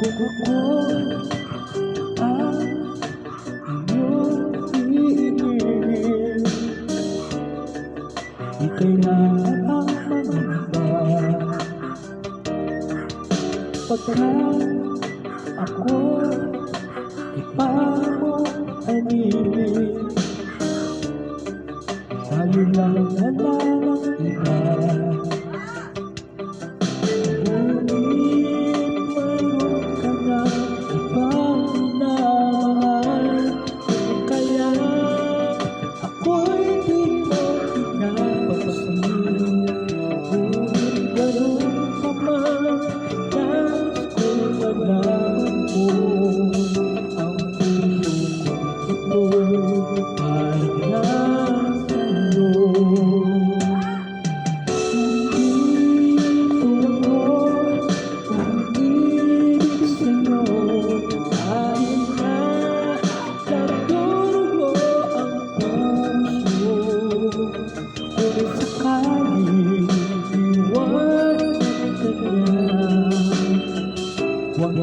Kung ako ang iyong iibigin, di kailangan ang mangamba, pagkat ako di pa mo anilin. Tayo lang na lang ang iba, ngunit mayroon ka na ibang minamahal. Kaya ako'y di mo pinapansin, ngunit gano'n pa man, nais ko'y malaman mo ang puso ko'y ay nasa iyo. Nandito ako, umiibig sa'yo, dahil nga naturugo ang puso. Ngunit sakaling iwan ka niya, huwag